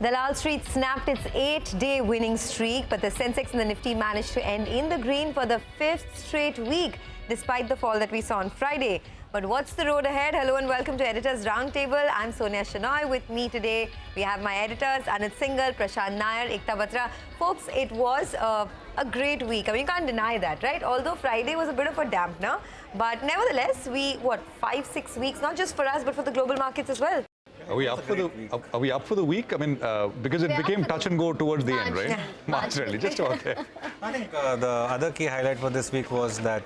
Dalal Street snapped its 8-day winning streak, but the Sensex and the Nifty managed to end in the green for the 5th straight week, despite the fall that we saw on Friday. But what's the road ahead? Hello and welcome to Editors Roundtable. I'm Sonia Shenoy. With me today, we have my editors, Anuj Singhal, Prashant Nair, Ekta Batra. Folks, it was a great week. I mean, you can't deny that, right? Although Friday was a bit of a dampener, but nevertheless, 5-6 weeks, not just for us, but for the global markets as well. Are we up for the week? I mean, because it became touch and go towards the end, right? Marginally, just about there. I think the other key highlight for this week was that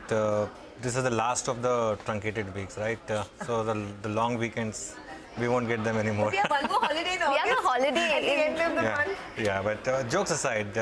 this is the last of the truncated weeks, right? So the long weekends, we won't get them anymore. We have one more holiday in August. We have a holiday at the end of the month. Yeah, but jokes aside,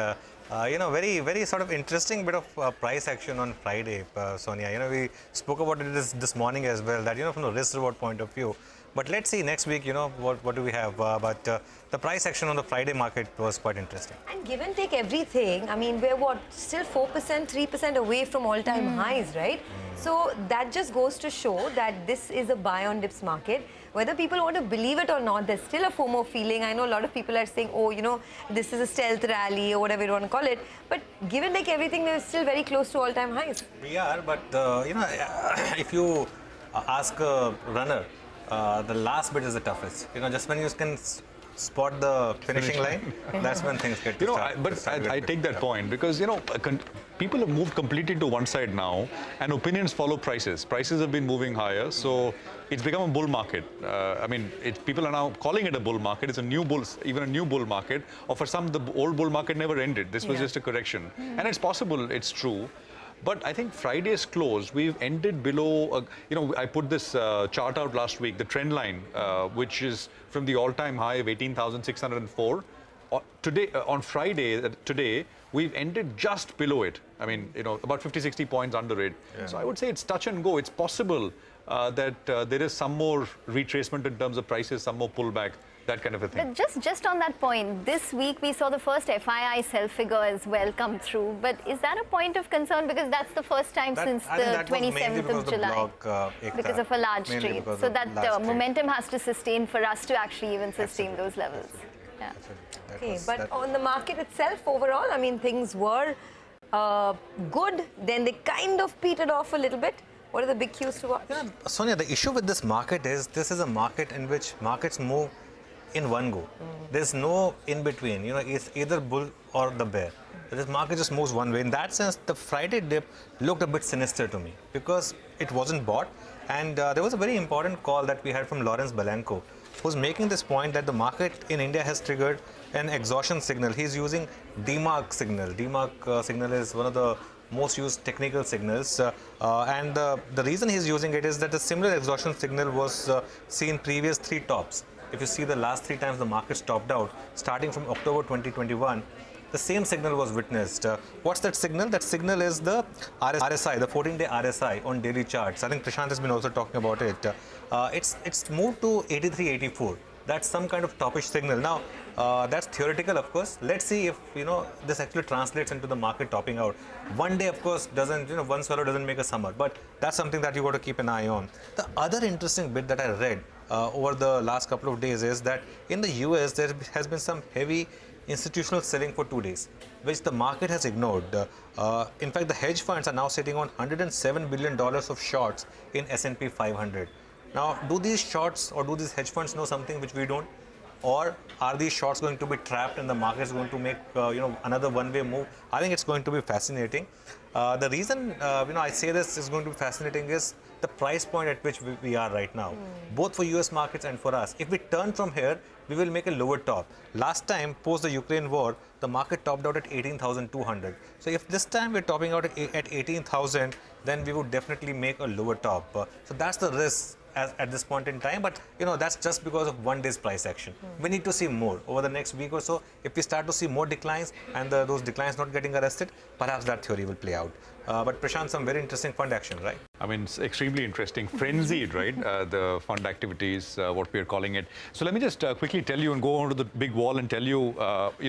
very sort of interesting bit of price action on Friday, Sonia. We spoke about it this morning as well, that, from the risk-reward point of view. But let's see next week, what do we have? But the price action on the Friday market was quite interesting. And give and take everything, I mean, we're still 4%, 3% away from all-time highs, right? So that just goes to show that this is a buy on dips market. Whether people want to believe it or not, there's still a FOMO feeling. I know a lot of people are saying, oh, this is a stealth rally or whatever you want to call it. But give and take everything, we're still very close to all-time highs. We are, but, if you ask a runner, the last bit is the toughest. Just when you can spot the finishing line, that's when things get to start. But I take that point because, people have moved completely to one side now and opinions follow prices. Prices have been moving higher, so it's become a bull market. People are now calling it a bull market. It's a new bull market. Or for some, the old bull market never ended. This was just a correction. And it's possible, it's true. But I think Friday's close, we've ended below, I put this chart out last week, the trend line, which is from the all-time high of 18,604. Today, on Friday, today, we've ended just below it. I mean, about 50-60 points under it. Yeah. So I would say it's touch and go. It's possible that there is some more retracement in terms of prices, some more pullback. That kind of a thing. But just on that point, this week we saw the first FII sell figure as well come through. But is that a point of concern? Because that's the first time since the 27th of July. Because of a large trade. So that momentum has to sustain for us to actually even sustain those levels. Yeah. Okay, but on the market itself, overall, I mean, things were good. Then they kind of petered off a little bit. What are the big cues to watch? Sonia, the issue with this market is this is a market in which markets move in one go. There's no in between, it's either bull or the bear. This market just moves one way. In that sense, the Friday dip looked a bit sinister to me because it wasn't bought. And there was a very important call that we had from Lawrence Balanco, who's making this point that the market in India has triggered an exhaustion signal. He's using DMARC signal. DMARC signal is one of the most used technical signals. And the reason he's using it is that a similar exhaustion signal was seen previous 3 tops. If you see the last 3 times the markets topped out, starting from October 2021, the same signal was witnessed. What's that signal? That signal is the RSI, the 14-day RSI on daily charts. I think Prashant has been also talking about it. It's moved to 83, 84. That's some kind of toppish signal. Now, that's theoretical, of course. Let's see if, this actually translates into the market topping out. One day, of course, doesn't, one swallow doesn't make a summer. But that's something that you got to keep an eye on. The other interesting bit that I read over the last couple of days is that in the US, there has been some heavy institutional selling for 2 days, which the market has ignored. In fact, the hedge funds are now sitting on $107 billion of shorts in S&P 500. Now, do these shorts or do these hedge funds know something which we don't? Or are these shorts going to be trapped and the market is going to make another one-way move? I think it's going to be fascinating. The reason I say this is going to be fascinating is the price point at which we are right now, both for US markets and for us. If we turn from here, we will make a lower top. Last time, post the Ukraine war, the market topped out at 18,200. So if this time we're topping out at 18,000, then we would definitely make a lower top. So that's the risk at this point in time, but that's just because of one day's price action. We need to see more over the next week or so. If we start to see more declines and those declines not getting arrested, perhaps that theory will play out. But Prashant, some very interesting fund action, right? I mean, it's extremely interesting, frenzied, right? The fund activities, what we are calling it. So let me just quickly tell you and go onto the big wall and tell you,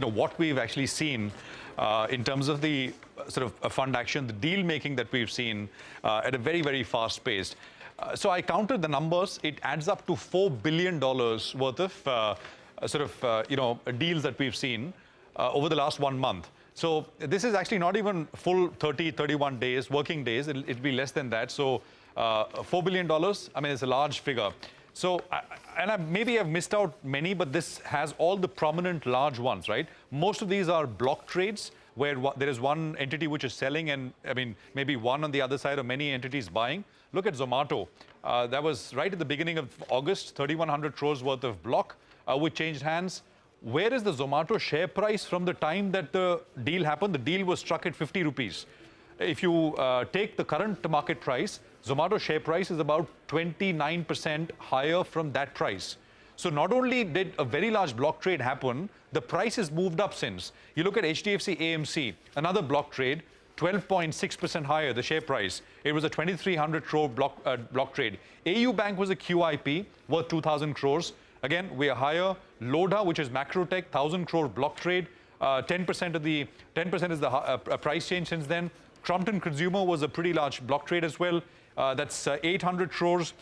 what we've actually seen in terms of the sort of fund action, the deal making that we've seen at a very, very fast pace. So I counted the numbers. It adds up to $4 billion worth of deals that we've seen over the last 1 month. So this is actually not even full 30, 31 days, working days. It'll be less than that. So $4 billion, I mean, it's a large figure. So, maybe I've missed out many, but this has all the prominent large ones, right? Most of these are block trades where there is one entity which is selling and, I mean, maybe one on the other side or many entities buying. Look at Zomato. That was right at the beginning of August, 3,100 crores worth of block, which changed hands. Where is the Zomato share price from the time that the deal happened? The deal was struck at 50 rupees. If you take the current market price, Zomato share price is about 29% higher from that price. So not only did a very large block trade happen, the price has moved up since. You look at HDFC AMC, another block trade, 12.6% higher, the share price. It was a 2,300 crore block trade. AU Bank was a QIP worth 2,000 crores. Again, we are higher. Lodha, which is Macrotech, 1,000 crore block trade. 10% is the price change since then. Crompton Consumer was a pretty large block trade as well. That's 800 crores.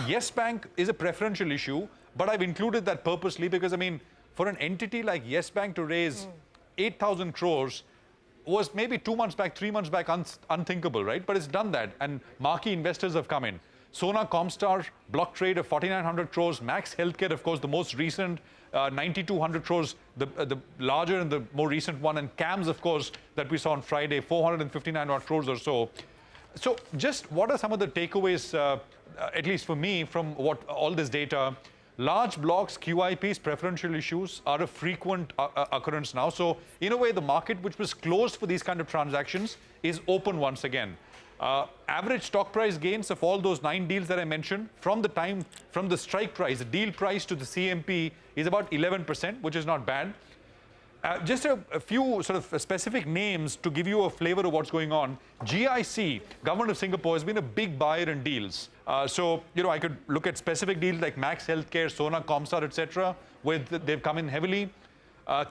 Yes Bank is a preferential issue, but I've included that purposely because, I mean, for an entity like Yes Bank to raise 8,000 crores was maybe 2 months back, 3 months back unthinkable, right? But it's done that, and marquee investors have come in. Sona Comstar block trade of 4,900 crores. Max Healthcare, of course, the most recent, 9,200 crores, the larger and the more recent one. And CAMS, of course, that we saw on Friday, 459 crores or so. So just what are some of the takeaways, at least for me, from what all this data? Large blocks, QIPs, preferential issues are a frequent occurrence now. So in a way, the market, which was closed for these kind of transactions, is open once again. Average stock price gains of all those 9 deals that I mentioned from the strike price, the deal price to the CMP is about 11%, which is not bad. Just a few sort of specific names to give you a flavor of what's going on. GIC, Government of Singapore, has been a big buyer in deals. So, I could look at specific deals like Max Healthcare, Sona Comstar, etc., where they've come in heavily.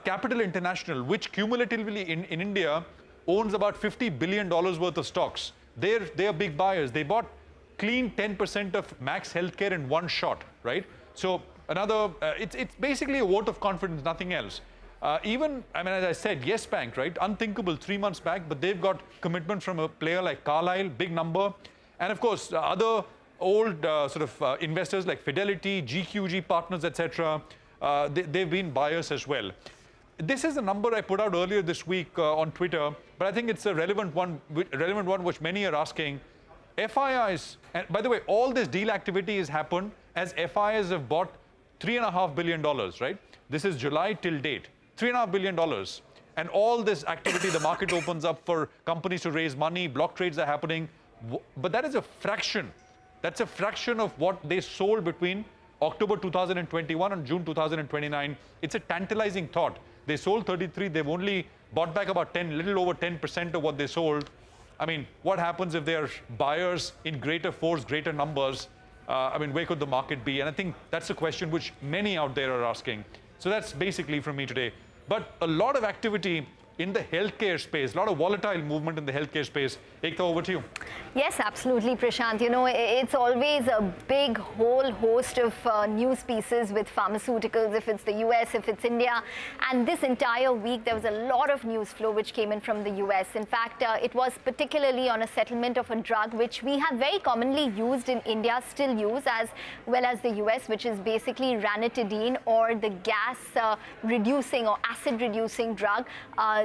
Capital International, which cumulatively in India owns about $50 billion worth of stocks. They are big buyers. They bought clean 10% of Max Healthcare in one shot, right? So another, it's basically a vote of confidence, nothing else. Even, I mean, as I said, Yes Bank, right? Unthinkable 3 months back, but they've got commitment from a player like Carlyle, big number. And of course, other old investors like Fidelity, GQG Partners, etc. They've been buyers as well. This is a number I put out earlier this week on Twitter, but I think it's a relevant one which many are asking. FIIs, and by the way, all this deal activity has happened as FIIs have bought $3.5 billion, right? This is July till date, $3.5 billion. And all this activity, the market opens up for companies to raise money, block trades are happening. But that is a fraction. That's a fraction of what they sold between October 2021 and June 2029. It's a tantalizing thought. They sold 33, they've only bought back about 10, little over 10% of what they sold. I mean, what happens if they are buyers in greater force, greater numbers? I mean, where could the market be? And I think that's a question which many out there are asking. So that's basically from me today. But a lot of activity in the healthcare space, a lot of volatile movement in the healthcare space. Ekta, over to you. Yes, absolutely, Prashant. It's always a big whole host of news pieces with pharmaceuticals, if it's the US, if it's India. And this entire week, there was a lot of news flow which came in from the US. In fact, it was particularly on a settlement of a drug which we have very commonly used in India, still use, as well as the US, which is basically ranitidine, or the gas reducing or acid reducing drug,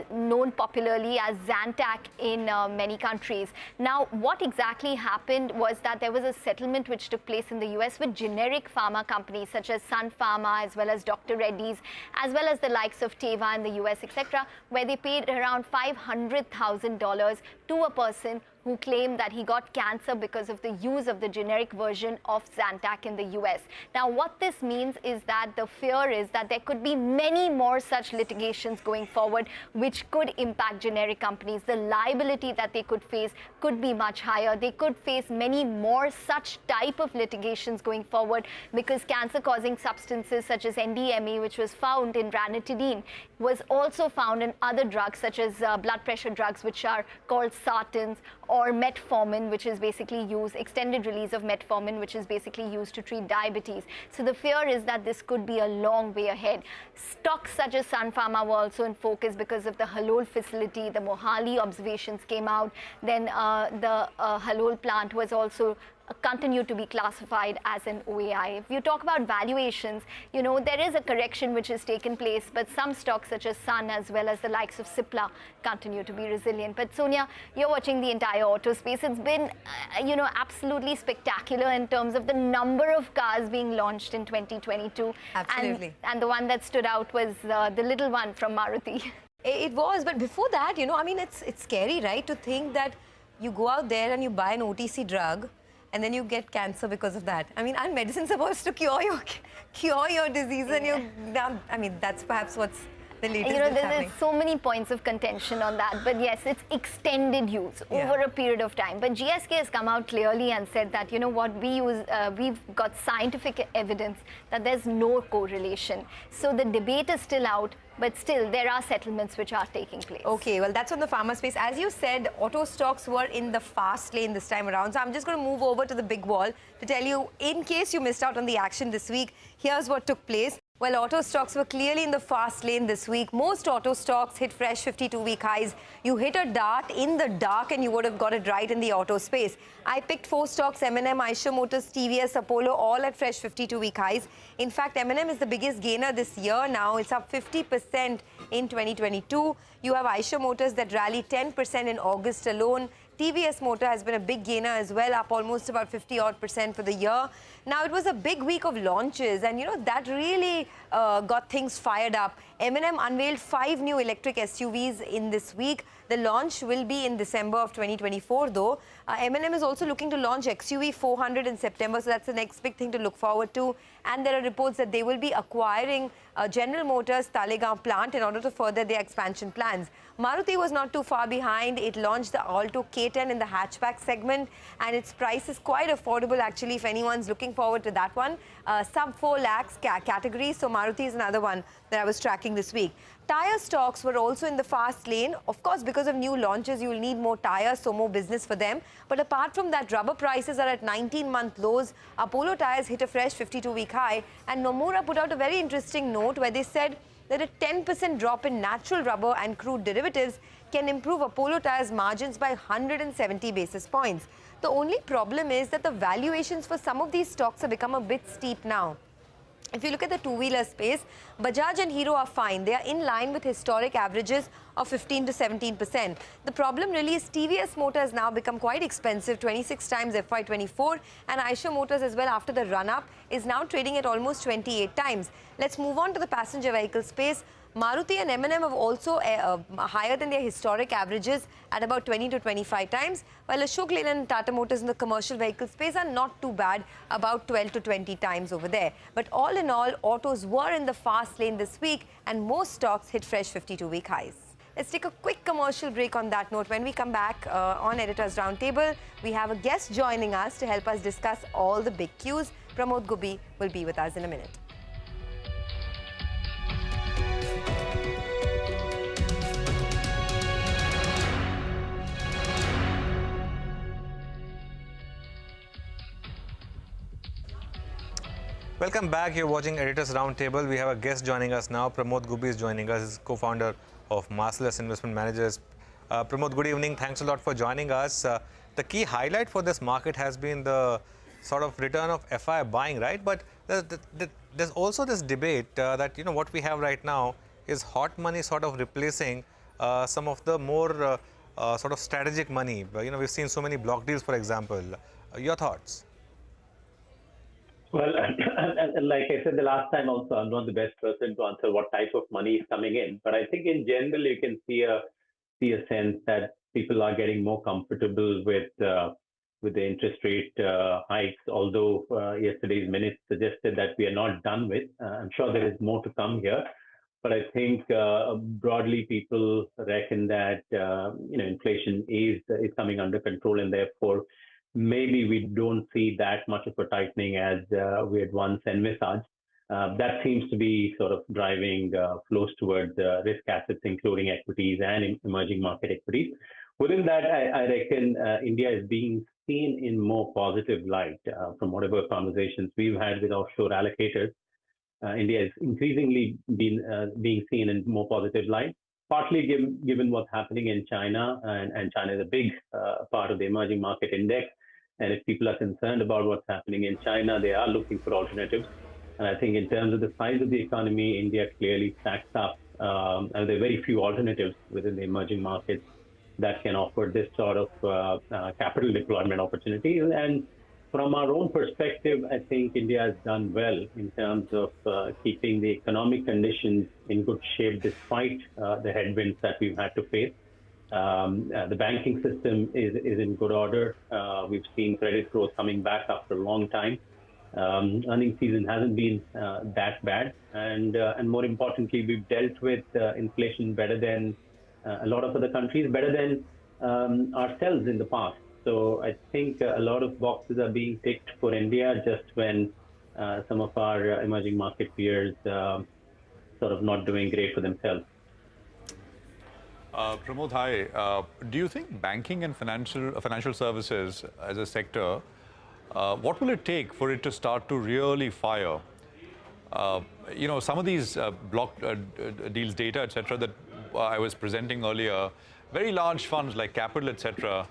known popularly as Zantac in many countries. Now, what exactly happened was that there was a settlement which took place in the US with generic pharma companies such as Sun Pharma, as well as Dr. Reddy's, as well as the likes of Teva in the US, etc., where they paid around $500,000 to a person who claimed that he got cancer because of the use of the generic version of Zantac in the US. Now, what this means is that the fear is that there could be many more such litigations going forward, which could impact generic companies. The liability that they could face could be much higher. They could face many more such type of litigations going forward, because cancer-causing substances such as NDMA, which was found in ranitidine, was also found in other drugs such as blood pressure drugs, which are called sartans, or metformin, which is basically used, extended release of metformin, which is basically used to treat diabetes. So the fear is that this could be a long way ahead. Stocks such as Sun Pharma were also in focus because of the Halol facility. The Mohali observations came out. Then the Halol plant was also continue to be classified as an OAI. If you talk about valuations, you know, there is a correction which has taken place, but some stocks such as Sun as well as the likes of Cipla continue to be resilient. But Sonia, you're watching the entire auto space. It's been, you know, absolutely spectacular in terms of the number of cars being launched in 2022. Absolutely. And the one that stood out was the little one from Maruti. It was, but before that, you know, I mean, it's scary, right, to think that you go out there and you buy an OTC drug and then you get cancer because of that. I mean, aren't medicine supposed to cure your disease? And I mean, that's perhaps what's the latest. You know, there's so many points of contention on that. But yes, it's extended use over a period of time. But GSK has come out clearly and said that, you know what, we've got scientific evidence that there's no correlation. So the debate is still out. But still, there are settlements which are taking place. Okay, well, that's on the pharma space. As you said, auto stocks were in the fast lane this time around. So I'm just going to move over to the big wall to tell you, in case you missed out on the action this week, here's what took place. Well, auto stocks were clearly in the fast lane this week. Most auto stocks hit fresh 52-week highs. You hit a dart in the dark and you would have got it right in the auto space. I picked 4 stocks, M&M, Eicher Motors, TVS, Apollo, all at fresh 52-week highs. In fact, M&M is the biggest gainer this year now. It's up 50% in 2022. You have Eicher Motors that rallied 10% in August alone. TVS Motor has been a big gainer as well, up almost about 50-odd% for the year. Now, it was a big week of launches, and, you know, that really got things fired up. M&M unveiled 5 new electric SUVs in this week. The launch will be in December of 2024, though. M&M is also looking to launch XUV 400 in September, so that's the next big thing to look forward to. And there are reports that they will be acquiring General Motors' Talegaon plant in order to further their expansion plans. Maruti was not too far behind. It launched the Alto K10 in the hatchback segment, and its price is quite affordable, actually, if anyone's looking forward to that one. Sub 4 lakhs category, so Maruti is another one that I was tracking this week. Tire stocks were also in the fast lane. Of course, because of new launches, you will need more tires, so more business for them. But apart from that, rubber prices are at 19-month lows. Apollo Tyres hit a fresh 52-week high. And Nomura put out a very interesting note where they said that a 10% drop in natural rubber and crude derivatives can improve Apollo Tyres' margins by 170 basis points. The only problem is that the valuations for some of these stocks have become a bit steep now. If you look at the two-wheeler space, Bajaj and Hero are fine. They are in line with historic averages of 15 to 17%. The problem really is TVS Motor has now become quite expensive, 26 times FY24, and Eicher Motors as well after the run-up is now trading at almost 28 times. Let's move on to the passenger vehicle space. Maruti and M&M have also higher than their historic averages at about 20 to 25 times, while Ashok Leyland and Tata Motors in the commercial vehicle space are not too bad, about 12 to 20 times over there. But all in all, autos were in the fast lane this week, and most stocks hit fresh 52-week highs. Let's take a quick commercial break on that note. When we come back on Editor's Roundtable, we have a guest joining us to help us discuss all the big cues. Pramod Gubi will be with us in a minute. Welcome back. You're watching Editor's Roundtable. We have a guest joining us now. Pramod Gubi is joining us. He's co-founder of Marcellus Investment Managers. Pramod, good evening. Thanks a lot for joining us. The key highlight for this market has been the sort of return of FI buying, right? But there's also this debate that, you know, what we have right now is hot money sort of replacing some of the more sort of strategic money. You know, we've seen so many block deals, for example. Your thoughts? Well, like I said the last time also, I'm not the best person to answer what type of money is coming in. But I think in general, you can see a sense that people are getting more comfortable with the interest rate hikes, although yesterday's minutes suggested that we are not done with. I'm sure there is more to come here. But I think broadly people reckon that inflation is coming under control, and therefore maybe we don't see that much of a tightening as we had once envisaged. That seems to be sort of driving flows towards risk assets, including equities and emerging market equities. within that, I reckon India is being seen in more positive light from whatever conversations we've had with offshore allocators. India is increasingly being seen in more positive light, partly given what's happening in China, and China is a big part of the emerging market index. And if people are concerned about what's happening in China, they are looking for alternatives. And I think in terms of the size of the economy, India clearly stacks up. And there are very few alternatives within the emerging markets that can offer this sort of capital deployment opportunity. And from our own perspective, I think India has done well in terms of keeping the economic conditions in good shape despite the headwinds that we've had to face. The banking system is in good order. We've seen credit growth coming back after a long time. Earnings season hasn't been that bad, and more importantly, we've dealt with inflation better than a lot of other countries, better than ourselves in the past. So I think a lot of boxes are being ticked for India just when some of our emerging market peers sort of not doing great for themselves. Pramod, hi. Do you think banking and financial services as a sector, what will it take for it to start to really fire? You know, some of these block deals data, etc., that I was presenting earlier, very large funds like Capital, etc.,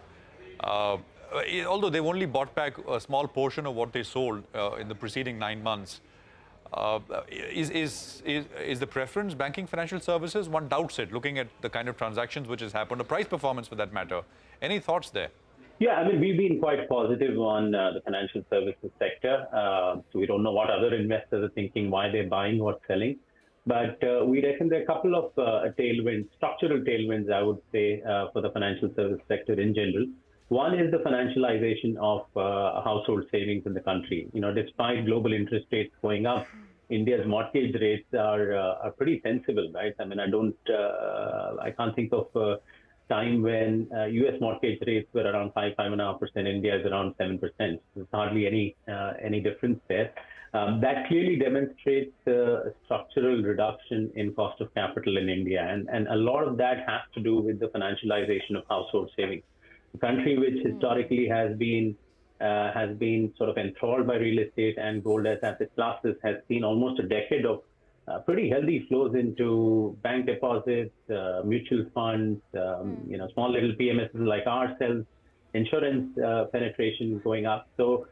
although they've only bought back a small portion of what they sold in the preceding 9 months, is the preference banking financial services? One doubts it, looking at the kind of transactions which has happened, the price performance for that matter. Any thoughts there? Yeah, I mean, we've been quite positive on the financial services sector. So we don't know what other investors are thinking, why they're buying or selling. But we reckon there are a couple of tailwinds, structural tailwinds, I would say, for the financial service sector in general. One is the financialization of household savings in the country. You know, despite global interest rates going up, India's mortgage rates are pretty sensible, right? I mean, I can't think of a time when U.S. mortgage rates were around 5.5%. India is around 7%. There's hardly any difference there. That clearly demonstrates a structural reduction in cost of capital in India, and a lot of that has to do with the financialization of household savings. A country which historically has been sort of enthralled by real estate and gold as asset classes has seen almost a decade of pretty healthy flows into bank deposits, mutual funds, you know, small little PMSs like ourselves, insurance penetration going up. So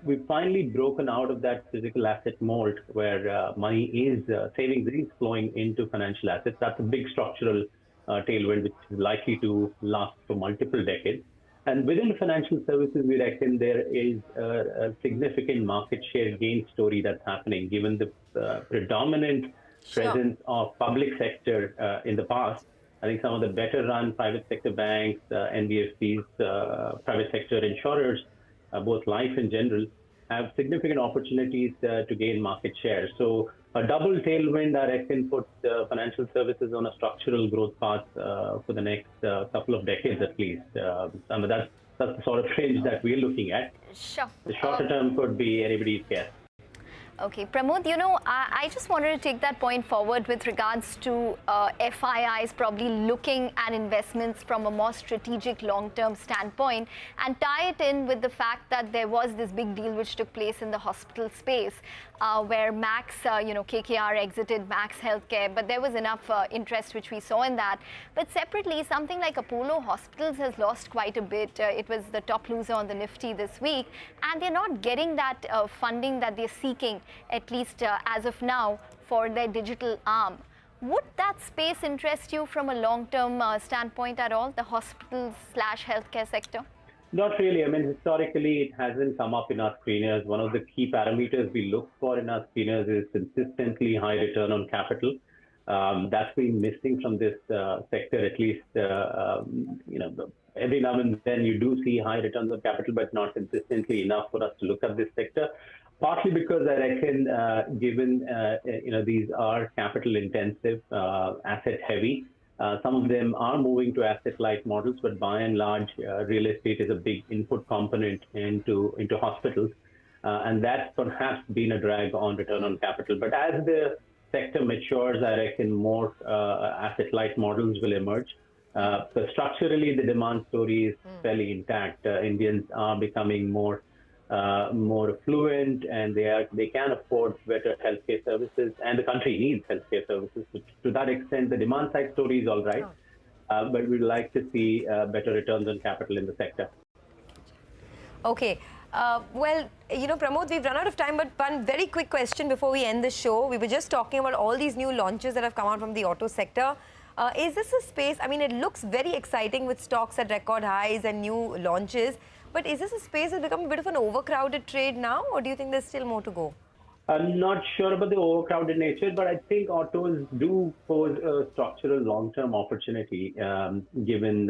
we've finally broken out of that physical asset mold where money is savings is flowing into financial assets. That's a big structural tailwind which is likely to last for multiple decades. And within financial services, we reckon there is a significant market share gain story that's happening, given the predominant presence of public sector in the past. I think some of the better run private sector banks, NBFCs, private sector insurers, both life and general, have significant opportunities to gain market share. So a double tailwind, I reckon, puts financial services on a structural growth path for the next couple of decades at least. I mean, that's the sort of range that we're looking at. Sure. The shorter term could be anybody's guess. Okay, Pramod, you know, I just wanted to take that point forward with regards to FIIs probably looking at investments from a more strategic long-term standpoint and tie it in with the fact that there was this big deal which took place in the hospital space where Max, you know, KKR exited Max Healthcare, but there was enough interest which we saw in that. But separately, something like Apollo Hospitals has lost quite a bit. It was the top loser on the Nifty this week, and they're not getting that funding that they're seeking, at least as of now, for their digital arm. Would that space interest you from a long-term standpoint at all, the hospitals/healthcare sector? Not really. I mean, historically, it hasn't come up in our screeners. One of the key parameters we look for in our screeners is consistently high return on capital. That's been missing from this sector, at least, you know, every now and then you do see high returns on capital, but not consistently enough for us to look at this sector. Partly because I reckon, given, you know, these are capital intensive, asset heavy, some of them are moving to asset-light models, but by and large, real estate is a big input component into hospitals. And that's perhaps been a drag on return on capital. But as the sector matures, I reckon more asset-light models will emerge. So structurally, the demand story is fairly intact. Indians are becoming more affluent, and they can afford better healthcare services, and the country needs healthcare services. So to that extent, the demand side story is all right, but we'd like to see better returns on capital in the sector. Okay. Well, Pramod, we've run out of time, but one very quick question before we end the show. We were just talking about all these new launches that have come out from the auto sector. Is this a space, I mean, it looks very exciting with stocks at record highs and new launches, but is this a space that's become a bit of an overcrowded trade now, or do you think there's still more to go? I'm not sure about the overcrowded nature, but I think autos do pose a structural long-term opportunity, given,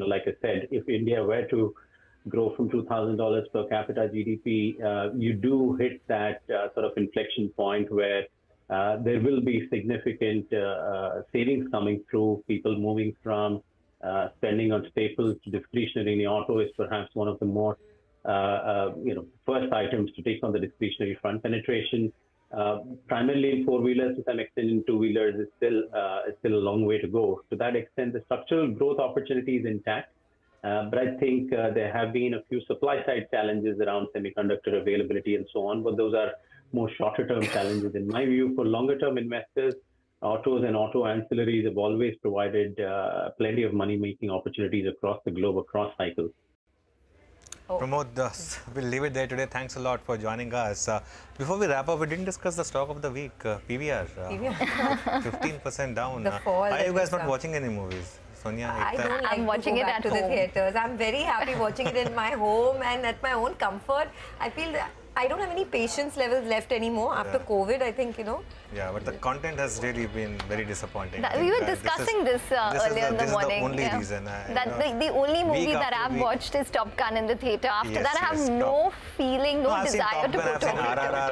like I said, if India were to grow from $2,000 per capita GDP, you do hit that sort of inflection point where there will be significant savings coming through, people moving from spending on staples to discretionary. The auto is perhaps one of the more, first items to take on the discretionary front. Penetration, primarily in four-wheelers, to some extent in two-wheelers, is still a long way to go. To that extent, the structural growth opportunity is intact. But I think there have been a few supply-side challenges around semiconductor availability and so on, but those are more shorter-term challenges. In my view, for longer-term investors, autos and auto ancillaries have always provided plenty of money-making opportunities across the globe, across cycles. Pramod, we'll leave it there today. Thanks a lot for joining us. Before we wrap up, we didn't discuss the stock of the week, PVR. 15% down. Why are you guys not watching any movies? Sonia, I don't like I'm watching it at to home. the theatres. I'm very happy watching it in my home and at my own comfort. I feel that I don't have any patience levels left anymore after COVID, I think, Yeah, but the content has really been very disappointing. We were discussing this earlier in the morning. This is the only reason. The only movie that I've watched is Top Gun in the theatre. After that, I have no feeling, no desire to go to RRR.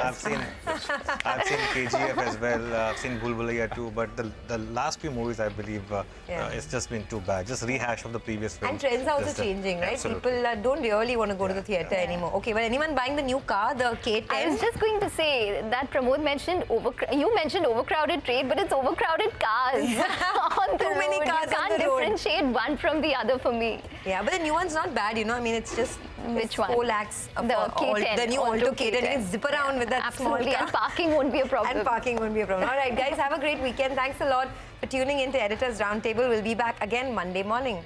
I've seen KGF as well. I've seen Bulbulaiya too. But the last few movies, I believe, it's just been too bad. Just rehash of the previous film. And trends are also changing, right? Absolutely. People don't really want to go to the theatre anymore. Okay, well, anyone buying the new car, the K10? I was just going to say that Pramod mentioned you mentioned overcrowded trade, but it's overcrowded cars on the Too many road. cars You on can't the road. differentiate one from the other for me. Yeah, but the new one's not bad, I mean, it's just Which one? 4 lakhs. The K10. The new Alto K10. You can zip around with that Absolutely, small car. and parking won't be a problem. And parking won't be a problem. All right, guys, have a great weekend. Thanks a lot for tuning in to Editor's Roundtable. We'll be back again Monday morning.